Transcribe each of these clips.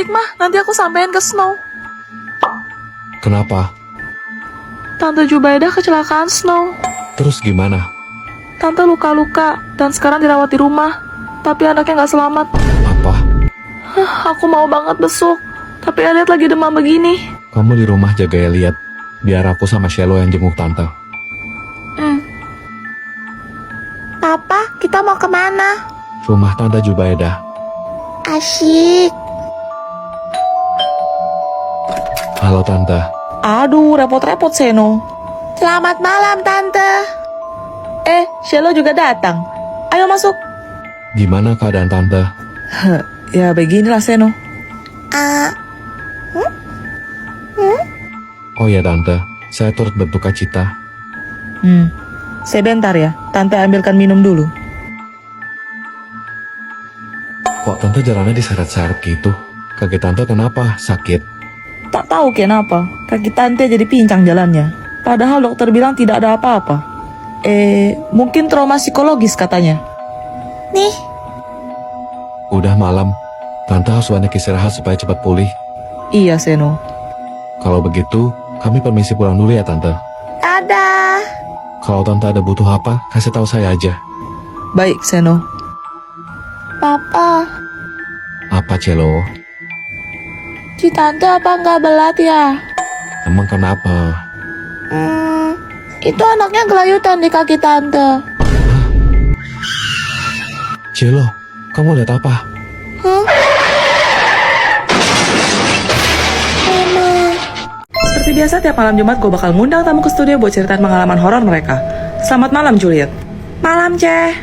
baik mah, nanti aku sampein ke Snow. Kenapa? Tante Jubaidah kecelakaan Snow. Terus gimana? Tante luka-luka dan sekarang dirawat di rumah. Tapi anaknya nggak selamat. Apa? Aku mau banget besuk. Tapi Elliot lagi demam begini. Kamu di rumah jaga Elliot. Biar aku sama Shelo yang jenguk tante. Papa, kita mau kemana? Rumah Tante Jubaidah. Asyik. Halo Tante. Aduh, repot-repot Seno. Selamat malam, Tante. Shelo juga datang. Ayo masuk. Gimana keadaan Tante? Ya beginilah Seno. Oh ya Tante, saya turut berduka cita. Sebentar ya, Tante ambilkan minum dulu. Kok Tante jalannya diseret-seret gitu? Kaki Tante kenapa? Sakit? Tak tahu kenapa, kaki Tante jadi pincang jalannya. Padahal dokter bilang tidak ada apa-apa. Mungkin trauma psikologis katanya. Nih, Udah malam. Tante harus banyak istirahat supaya cepat pulih. Iya Seno. Kalau begitu, kami permisi pulang dulu ya Tante. dadah. Kalau Tante ada butuh apa, kasih tahu saya aja. Baik Seno. Papa, Apa Celo? si Tante apa nggak belat ya? Emang kenapa? Itu anaknya gelayutan di kaki Tante. Celo, kamu lihat apa? Seperti biasa tiap malam Jumat gue bakal ngundang tamu ke studio buat ceritain pengalaman horor mereka. Selamat malam Juliet. Malam Ceh.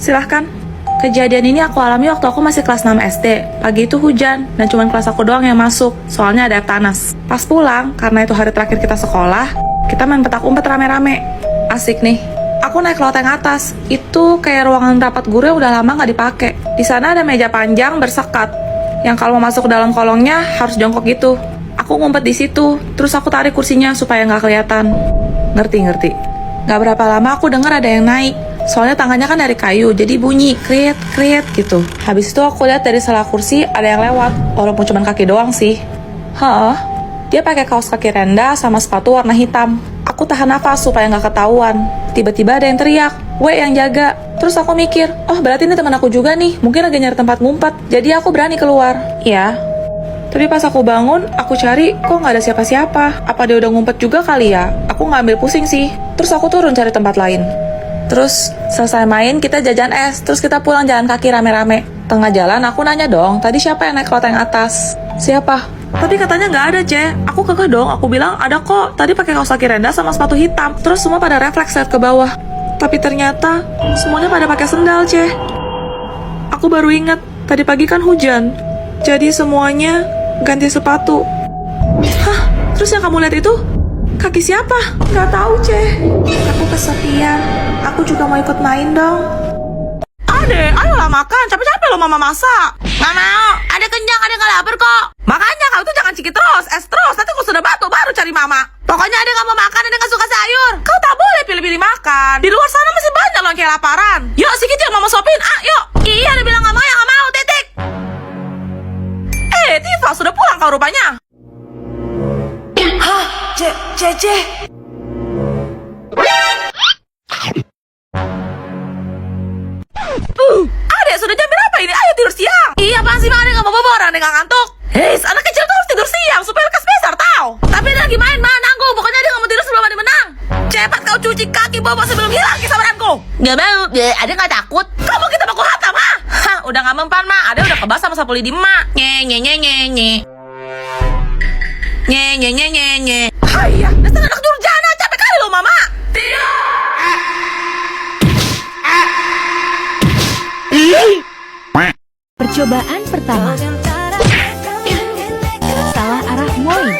Silahkan. Kejadian ini aku alami waktu aku masih kelas 6 SD. Pagi itu hujan, dan cuma kelas aku doang yang masuk, soalnya ada air panas. Pas pulang, karena itu hari terakhir kita sekolah, kita main petak umpet rame-rame. Asik nih. Aku naik loteng atas. Itu kayak ruangan rapat guru yang udah lama nggak dipakai. Di sana ada meja panjang bersekat, yang kalau mau masuk ke dalam kolongnya harus jongkok gitu. Aku ngumpet di situ, terus aku tarik kursinya supaya nggak kelihatan. Ngerti. Nggak berapa lama aku dengar ada yang naik. Soalnya tangannya kan dari kayu, jadi bunyi kriet gitu. Habis itu aku lihat dari salah kursi ada yang lewat, walaupun cuma kaki doang sih. Dia pakai kaos kaki rendah sama sepatu warna hitam. Aku tahan nafas supaya nggak ketahuan. Tiba-tiba ada yang teriak, "We yang jaga." Terus aku mikir, oh berarti ini teman aku juga nih, mungkin lagi nyari tempat ngumpet. Jadi aku berani keluar. Ya. Tapi pas aku bangun, aku cari, kok nggak ada siapa-siapa. Apa dia udah ngumpet juga kali ya? Aku nggak ambil pusing sih. Terus aku turun cari tempat lain. Terus selesai main, kita jajan es. Terus kita pulang jalan kaki rame-rame. Tengah jalan aku nanya dong, tadi siapa yang naik loteng atas? Siapa? Tapi katanya nggak ada, Ce. Aku kekeh dong, aku bilang ada kok. Tadi pakai kaos kaki rendah sama sepatu hitam. Terus semua pada refleks lihat ke bawah. Tapi ternyata semuanya pada pakai sendal, Ce. Aku baru ingat, tadi pagi kan hujan. Jadi semuanya ganti sepatu. Terus yang kamu lihat itu? Kaki siapa? Nggak tahu, Ce. Aku kesepian. Aku juga mau ikut main dong. Ade, ayolah makan. Capek-capek lo mama masak. Nggak mau, ada kenyang, ada nggak lapar kok. Makanya kau tuh jangan ciki terus, es terus. Nanti kau sudah batuk baru cari mama. Pokoknya ada nggak mau makan, ada nggak suka sayur. Kau tak boleh pilih-pilih makan. Di luar sana masih banyak loh yang kayak laparan. Yuk, sikit yang mama suapin. Yuk. Iya, udah bilang nggak mau, ya nggak mau, titik. Tifa sudah pulang kau rupanya. Cece. Adek, sudah jam berapa ini? Ayo tidur siang. Iya, apaan sih, Bang? Ada nggak mau bobo, ada nggak ngantuk. Hei, anak kecil tuh harus tidur siang supaya lekas besar, tau. Tapi dia lagi main, mana nanggung. Pokoknya dia nggak mau tidur sebelum ada menang. Cepat kau cuci kaki bobo sebelum hilang kesabaranku. Nggak mau, ada nggak takut. Kamu kita baku hatam, ha? Udah nggak mempan, Ma. Ada udah kebas sama sapu lidi, Ma. Nye. Hayya, dasar anak durjana, capek kali lo, Mama. Percobaan pertama. Salah arah moi.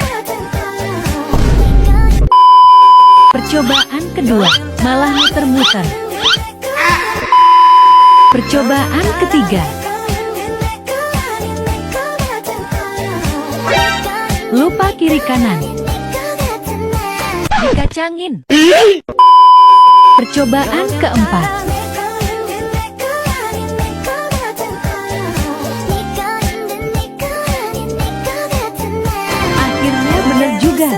Percobaan kedua, malah muter-muter. Percobaan ketiga. Lupa kiri kanan. Dikacangin. Percobaan keempat. juga.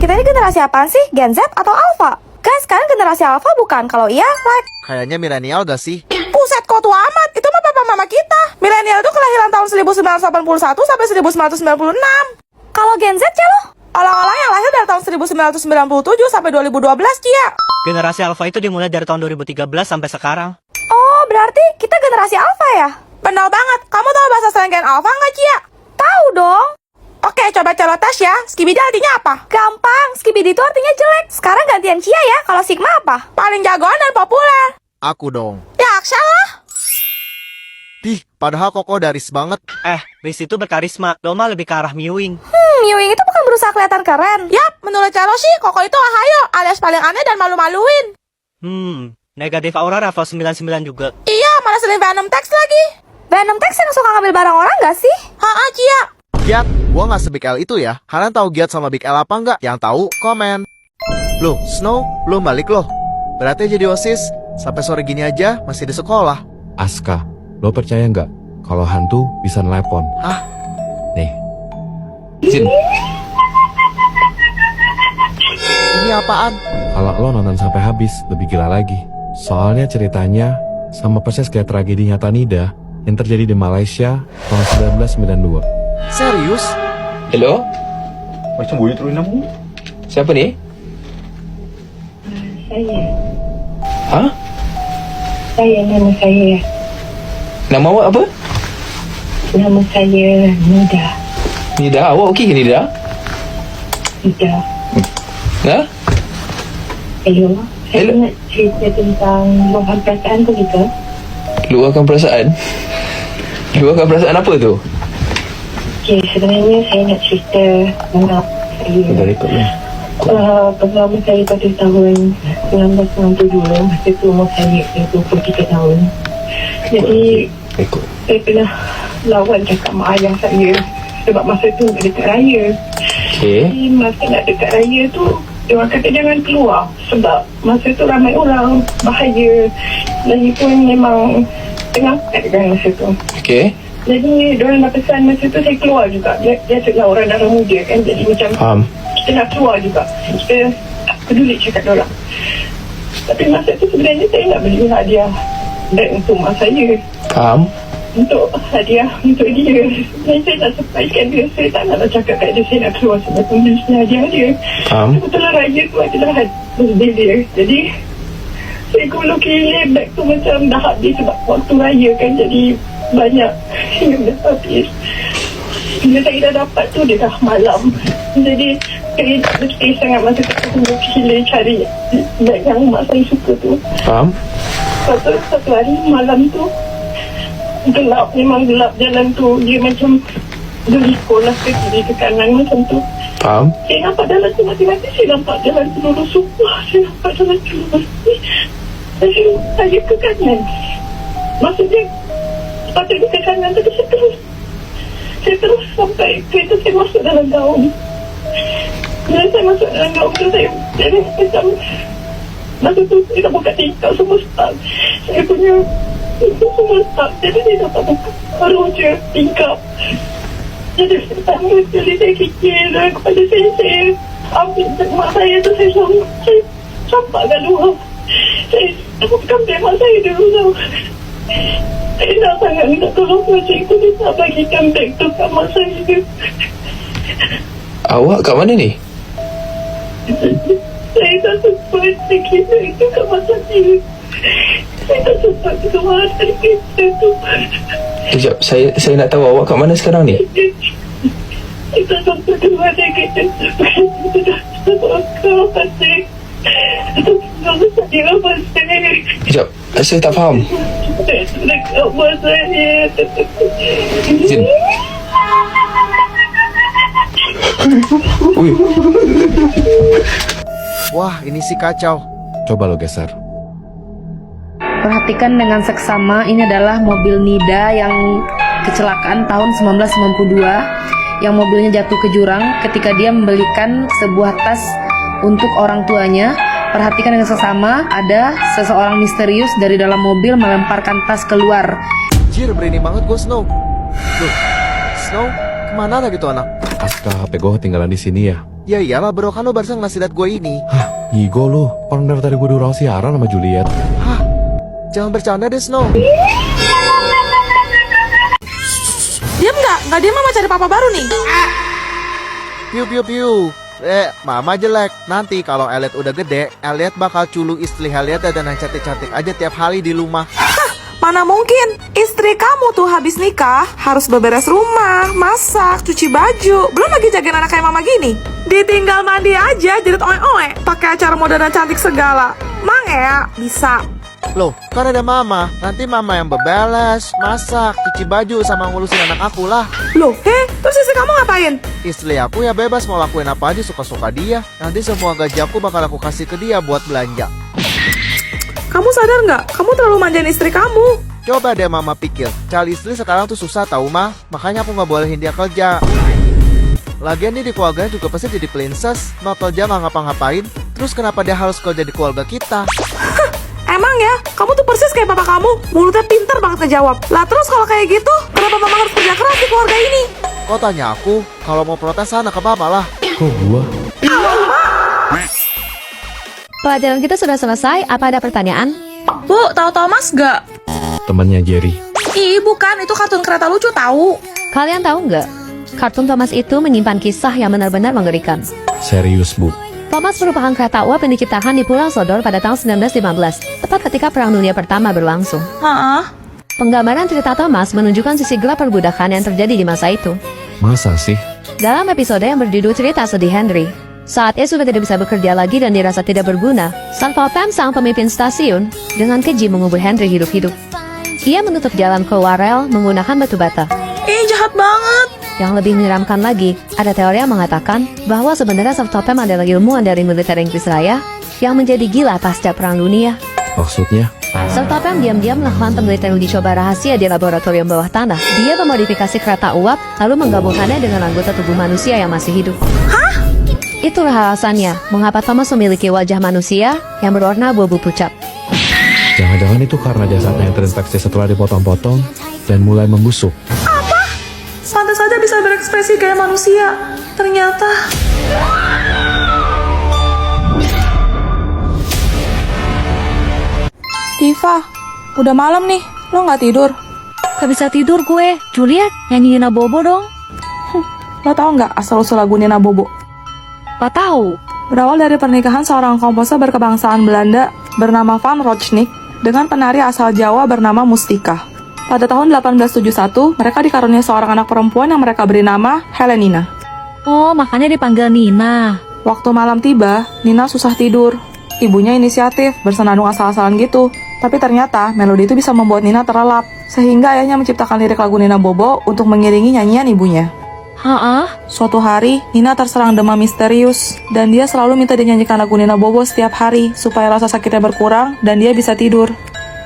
Kita ini generasi apaan sih? Gen Z atau Alpha? Guys, kalian generasi Alpha bukan? Kalau iya, like. Kayaknya milenial gak sih? Puset, kok tua amat? Itu mah papa mama kita. Milenial itu kelahiran tahun 1981 sampai 1996. Kalau Gen Z ya lo? Orang-orang yang lahir dari tahun 1997 sampai 2012, Cia. Generasi Alpha itu dimulai dari tahun 2013 sampai sekarang. Oh, berarti kita generasi Alpha ya? Benar banget. Kamu tahu bahasa slang Gen Alpha nggak, Cia? Tahu dong. Oke, coba tes ya. Skibidi artinya apa? Gampang. Skibidi itu artinya jelek. Sekarang gantian Cia ya. Kalau Sigma apa? Paling jagoan dan populer. Aku dong. Ya, Aksha lah. Dih, padahal Koko daris banget. Riz itu berkarisma, Doma lebih ke arah mewing. Mewing itu bukan berusaha kelihatan keren. Yap, menurut Celo sih, Koko itu Ahayo, alias paling aneh dan malu-maluin. Negatif aura level 99 juga. Iya, malah sering Venom Text lagi. Venom Text yang suka ngambil barang orang gak sih? Ha-ha, Cia. Giat, gua gak se-Big L itu ya. Kalian tahu Giat sama Big L apa nggak? Yang tahu, komen. Loh, Snow, belum balik loh. Berarti jadi OSIS, sampai sore gini aja masih di sekolah. Aska, lo percaya nggak kalau hantu bisa nelepon? Hah? Nih. Jin, Ini apaan? kalau lo nonton sampai habis, lebih gila lagi. Soalnya ceritanya sama persis kayak tragedi nyata Nida yang terjadi di Malaysia tahun 1992. Serius? Hello? Macam boleh turun nama? Siapa ni? Saya. Ha? Nama saya. Nama awak apa? Nama saya Nida. Nida, awak okey ke Nida? Nida. Ha? Hello. Saya Hello. nak cerita tentang luahan perasaan tu kita. Luahkan perasaan? Luahkan perasaan apa tu? Okey, sebenarnya saya nak cerita tentang saya. rekod ni. Pengalaman saya pada tahun 1992, masa tu umur saya 23 tahun. Jadi, Rekod. saya pernah lawan cakap mak ayah saya sebab masa tu nak dekat raya. Okey. Jadi masa nak dekat raya tu, dia orang kata jangan keluar sebab masa tu ramai orang, bahaya. Lagipun memang tengah kat kan masa tu. Okey. Jadi diorang dah pesan masa tu saya keluar juga. Biasalah orang darah muda kan, jadi macam Faham. kita nak keluar juga. Kita tak peduli cakap diorang. Tapi masa tu sebenarnya saya nak beli hadiah beg untuk mak saya, Faham. untuk hadiah untuk dia. Dan saya nak surprisekan dia. Saya tak nak cakap kat dia saya nak keluar sebab tu beli hadiah dia. Faham. Kebetulan raya tu adalah birthday dia. Jadi saya gulung beg tu macam dah habis sebab waktu raya kan, jadi banyak yang dah habis. Bila saya dah dapat tu dia dah malam. Jadi saya letih sangat masa tu. Saya gila cari beg yang mak saya suka tu. Faham. Satu hari malam tu gelap, memang gelap jalan tu. Dia macam berliku lah ke kiri ke kanan macam tu. Faham. Saya nampak jalan tu mati-mati. Saya nampak jalan tu lurus sumpah. Saya nampak jalan tu lurus. Saya ke kanan. Maksudnya sepatutnya ke kanan, tapi saya terus sampai kereta saya masuk dalam gaung. Bila saya masuk dalam gaung tu, saya macam masa tu saya dah buka tingkap semua start. Saya punya semua start. Jadi saya dapat buka baru je tingkap. Jadi pertama sekali saya fikir kepada saya ambil mak saya tu, saya campak kat luar. Saya bukan beg mak saya dulu tau. Saya nak sangat minta tolong Cik tu, dia tak bagikan beg tu kat mak saya. Awak kat mana ni? Saya tak sempat kereta itu kat mak saya. Saya tak sempat keluar dari kereta tu. Sekejap, saya nak tahu awak kat mana sekarang ni? Saya tak sempat keluar dari kereta tu. Saya tak sempat pasal. Saya pasal. Sekejap, saya tak faham. Dekat mak saya. Jin. Ui, Wah, ini sih kacau. Coba lo geser. Perhatikan dengan seksama, ini adalah mobil Nida yang kecelakaan tahun 1992 yang mobilnya jatuh ke jurang ketika dia membelikan sebuah tas untuk orang tuanya. Perhatikan dengan seksama, ada seseorang misterius dari dalam mobil melemparkan tas keluar. Jir, berani banget gue, Snow. Loh, Snow, kemana lagi tuh anak? Aska, HP gue ketinggalan di sini ya. Ya iyalah bro, kan lo barusan ngasih liat gue ini. Hah, Igo lu. Orang dari tadi gue durau siaran sama Juliet. Hah, jangan bercanda deh, Snow. Diam nggak? Nggak diam mama cari papa baru nih. Piu piu piu. Mama jelek. Nanti kalau Elliot udah gede, Elliot bakal culu istri Elliot dan yang cantik-cantik aja tiap hari di rumah. Mana mungkin? Istri kamu tuh habis nikah harus beberes rumah, masak, cuci baju, belum lagi jagain anak kayak mama gini. Ditinggal mandi aja jadi oe-oe, pakai acara modern dan cantik segala. Mang ya, bisa. Loh, kan ada mama. Nanti mama yang beberes, masak, cuci baju sama ngurusin anak aku lah. Loh, terus istri kamu ngapain? Istri aku ya bebas mau lakuin apa aja suka-suka dia. Nanti semua gaji aku bakal aku kasih ke dia buat belanja. Kamu sadar nggak? Kamu terlalu manjain istri kamu. Coba deh mama pikir, cari istri sekarang tuh susah tau mah. Makanya aku nggak bolehin dia kerja. Lagian nih di keluarganya juga pasti jadi princess, mau kerja nggak ngapa-ngapain. Terus kenapa dia harus kerja di keluarga kita? Emang ya, kamu tuh persis kayak papa kamu. Mulutnya pinter banget ngejawab. Lah terus kalau kayak gitu, kenapa mama harus kerja keras di keluarga ini? Kok tanya aku? Kalau mau protes sana ke papa lah. Kok gua? Pelajaran kita sudah selesai. Apa ada pertanyaan? Bu, tahu Thomas gak? Temannya Jerry. Ih, bukan. Itu kartun kereta lucu tahu. Kalian tahu nggak? Kartun Thomas itu menyimpan kisah yang benar-benar mengerikan. Serius, Bu. Thomas merupakan kereta uap yang diciptakan di Pulau Sodor pada tahun 1915, tepat ketika Perang Dunia Pertama berlangsung. Penggambaran cerita Thomas menunjukkan sisi gelap perbudakan yang terjadi di masa itu. Masa sih? Dalam episode yang berjudul Cerita Sedih Henry, saat ia sudah tidak bisa bekerja lagi dan dirasa tidak berguna, Satpol Pem sang pemimpin stasiun dengan keji mengubur Henry hidup-hidup. Ia menutup jalan keluar rel menggunakan batu bata. Ih, jahat banget. Yang lebih menyeramkan lagi, ada teori yang mengatakan bahwa sebenarnya Satpol Pem adalah ilmuwan dari militer Inggris Raya yang menjadi gila pasca Perang Dunia. Maksudnya? Satpol Pem diam-diam melakukan penelitian uji coba rahasia di laboratorium bawah tanah. Dia memodifikasi kereta uap, lalu menggabungkannya dengan anggota tubuh manusia yang masih hidup. Hah? Itulah alasannya mengapa Thomas memiliki wajah manusia yang berwarna abu-abu pucat. Jangan-jangan itu karena jasadnya yang terinfeksi setelah dipotong-potong dan mulai membusuk. Pantas saja bisa berekspresi kayak manusia. Ternyata... Diva, udah malam nih. Lo nggak tidur? Gak bisa tidur gue. Juliet, nyanyiin Nina Bobo dong. Lo tau nggak asal-usul lagu Nina Bobo? Gak tahu. Berawal dari pernikahan seorang komposer berkebangsaan Belanda bernama Van Rochnik dengan penari asal Jawa bernama Mustika. Pada tahun 1871, mereka dikaruniai seorang anak perempuan yang mereka beri nama Helenina. Oh, makanya dipanggil Nina. Waktu malam tiba, Nina susah tidur. Ibunya inisiatif, bersenandung asal-asalan gitu. Tapi ternyata, melodi itu bisa membuat Nina terlelap. Sehingga ayahnya menciptakan lirik lagu Nina Bobo untuk mengiringi nyanyian ibunya. Suatu hari, Nina terserang demam misterius. Dan dia selalu minta dinyanyikan lagu Nina Bobo setiap hari, supaya rasa sakitnya berkurang dan dia bisa tidur.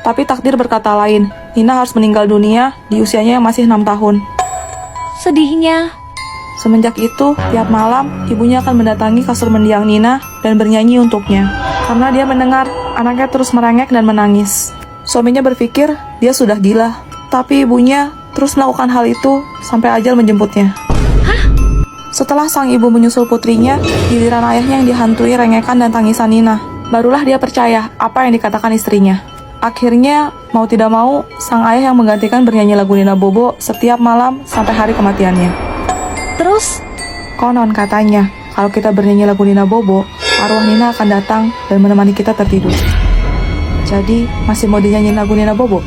Tapi takdir berkata lain, Nina harus meninggal dunia di usianya yang masih 6 tahun. Sedihnya. Semenjak itu, tiap malam, ibunya akan mendatangi kasur mendiang Nina dan bernyanyi untuknya. Karena dia mendengar anaknya terus merengek dan menangis. Suaminya berpikir dia sudah gila. Tapi ibunya terus melakukan hal itu sampai ajal menjemputnya. Setelah sang ibu menyusul putrinya, giliran ayahnya yang dihantui rengekan dan tangisan Nina. Barulah dia percaya apa yang dikatakan istrinya. Akhirnya, mau tidak mau, sang ayah yang menggantikan bernyanyi lagu Nina Bobo setiap malam sampai hari kematiannya. Terus? Konon katanya, kalau kita bernyanyi lagu Nina Bobo, arwah Nina akan datang dan menemani kita tertidur. Jadi, masih mau dinyanyiin lagu Nina Bobo?